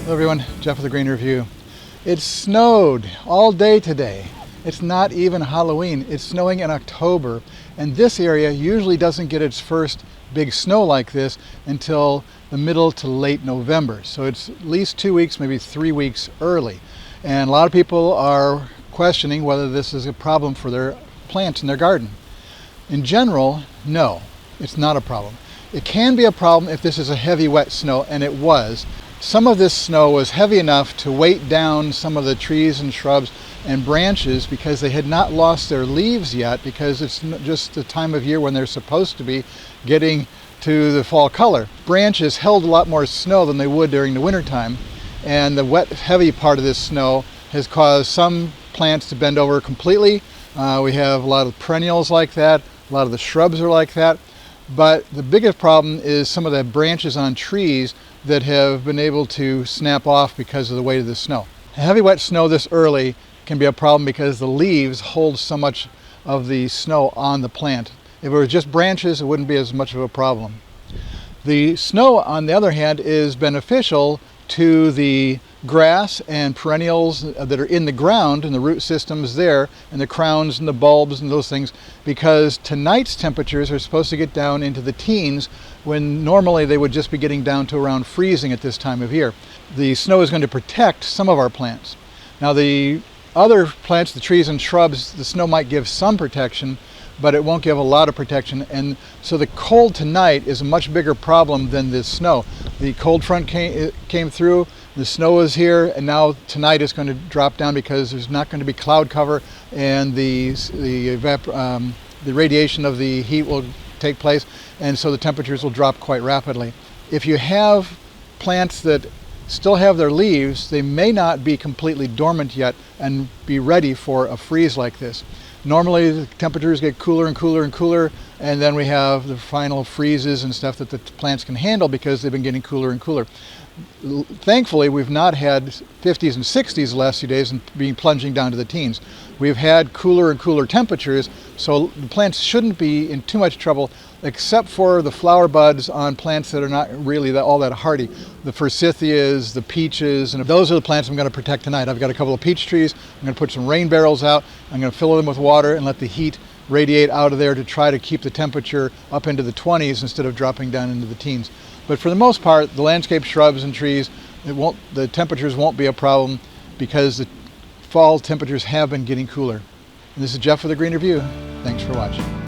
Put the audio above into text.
Hello everyone, Jeff with the Green Review. It snowed all day today. It's not even Halloween. It's snowing in October, and this area usually doesn't get its first big snow like this until the middle to late November. So it's at least 2 weeks, maybe 3 weeks early. And a lot of people are questioning whether this is a problem for their plants in their garden. In general, no, it's not a problem. It can be a problem if this is a heavy wet snow, and it was. Some of this snow was heavy enough to weight down some of the trees and shrubs and branches because they had not lost their leaves yet, because it's just the time of year when they're supposed to be getting to the fall color. Branches held a lot more snow than they would during the wintertime, and the wet, heavy part of this snow has caused some plants to bend over completely. We have a lot of perennials like that, a lot of the shrubs are like that. But the biggest problem is some of the branches on trees that have been able to snap off because of the weight of the snow. Heavy wet snow this early can be a problem because the leaves hold so much of the snow on the plant. If it was just branches, it wouldn't be as much of a problem. The snow, on the other hand, is beneficial to the grass and perennials that are in the ground and the root systems there and the crowns and the bulbs and those things, because tonight's temperatures are supposed to get down into the teens when normally they would just be getting down to around freezing at this time of year. The snow is going to protect some of our plants. Now the other plants, the trees and shrubs, the snow might give some protection, but it won't give a lot of protection. And so the cold tonight is a much bigger problem than this snow. The cold front came through, the snow is here, and now tonight it's going to drop down because there's not going to be cloud cover, and the radiation of the heat will take place, and so the temperatures will drop quite rapidly. If you have plants that still have their leaves, they may not be completely dormant yet and be ready for a freeze like this. Normally the temperatures get cooler and cooler and cooler, and then we have the final freezes and stuff that the plants can handle because they've been getting cooler and cooler. Thankfully, we've not had 50s and 60s the last few days and being plunging down to the teens. We've had cooler and cooler temperatures, so the plants shouldn't be in too much trouble, except for the flower buds on plants that are not really all that hardy. The forsythias, the peaches, and those are the plants I'm going to protect tonight. I've got a couple of peach trees. I'm going to put some rain barrels out. I'm going to fill them with water and let the heat radiate out of there to try to keep the temperature up into the 20s instead of dropping down into the teens. But for the most part, the landscape shrubs and trees, the temperatures won't be a problem because the fall temperatures have been getting cooler. And this is Jeff with the Green Review. Thanks for watching.